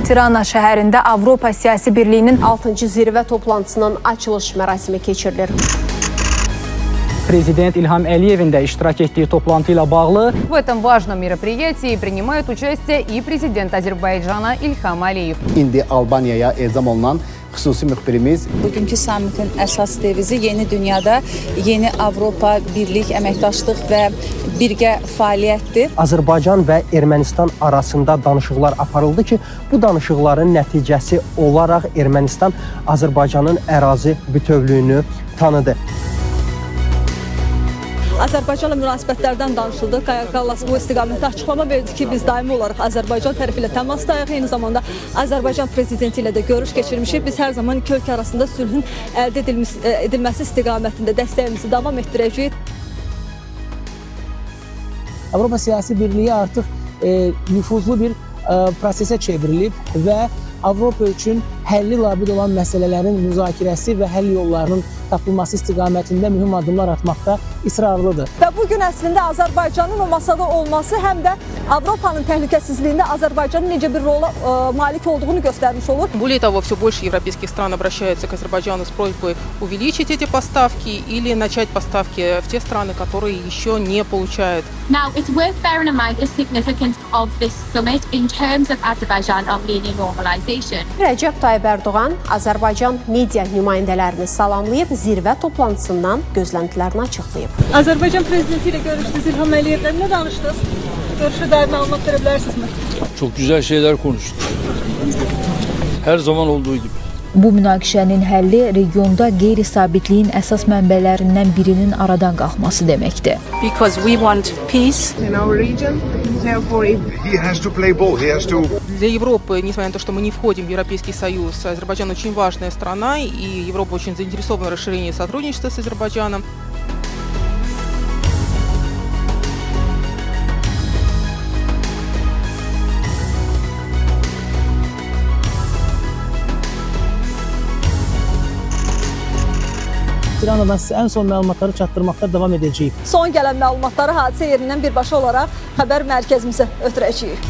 Tirana şəhərində Avropa Siyasi Birliyinin 6-cı zirvə toplantısının açılış mərasimi keçirilir. Prezident İlham Əliyevin də iştirak etdiyi toplantı ilə bağlı В этом важном мероприятии принимает участие и президент Azərbaycana İlham Əliyev. İndi Albaniyaya ezam olunan xüsusi müxbirimiz. Bugünkü samitin əsas devizi yeni dünyada yeni Avropa Birlik əməkdaşlıq və birgə fəaliyyətdir. Azərbaycan və Ermənistan arasında danışıqlar aparıldı ki, bu danışıqların nəticəsi olaraq Ermənistan Azərbaycanın ərazi bütövlüyünü tanıdı. Azərbaycanla münasibətlərdən danışıldı. Kaya Kallas bu istiqamətdə açıqlama verdi ki, biz daimi olaraq Azərbaycan tərəfi ilə təmasdayıq. Eyni zamanda Azərbaycan prezidenti ilə də görüş keçirmişik. Biz hər zaman iki ölkə arasında sülhün əldə edilməsi istiqamətində dəstəyimizi davam etdirəcəyik. Avropa Siyasi Birliyi artıq nüfuzlu bir prosesə çevrilib və Avropa üçün həlli labid olan məsələlərin müzakirəsi və həll yollarının tapılması istiqamətində mühüm addımlar atmaqda israrlıdır. Və bugün əslində Azərbaycanın o masada olması həm də Avropanın təhlükəsizliyində Azərbaycanın necə bir rola malik olduğunu göstərmiş olur. Более того, все больше европейских стран обращаются к Азербайджану с просьбой увеличить эти поставки или начать поставки в те страны, которые еще не получают. Now, it's worth bearing in mind the significance of this summit in terms of Azerbaijan-Armenia normalization. Rəcəb Tayyib Ərdoğan Azərbaycan media nümayəndələrini salamlayıb, zirvə toplantısından gözləntilərini açıqlayıb. Azərbaycan prezidenti ilə görüşdünüz, İlham Əliyevlə nə danışdınız? Görüşə dair məlumat verə bilərsinizmi? Çok güzel şeyler konuştuk. Her zaman olduğu gibi. Bu münaqişənin həlli regionda qeyri-sabitliyin əsas mənbələrindən birinin aradan qalxması deməkdir. Because we want peace in our region, therefore he has to play ball. He has to. Для Европы, несмотря на то, что мы не входим в Европейский Союз, Азербайджан очень важная страна, и Европа очень заинтересована в расширении сотрудничества с Азербайджаном. Tiranadan sizə ən son məlumatları çatdırmaqda davam edəcəyik. Son gələn məlumatları hadisə yerindən birbaşa olaraq xəbər mərkəzimizə ötürəcəyik.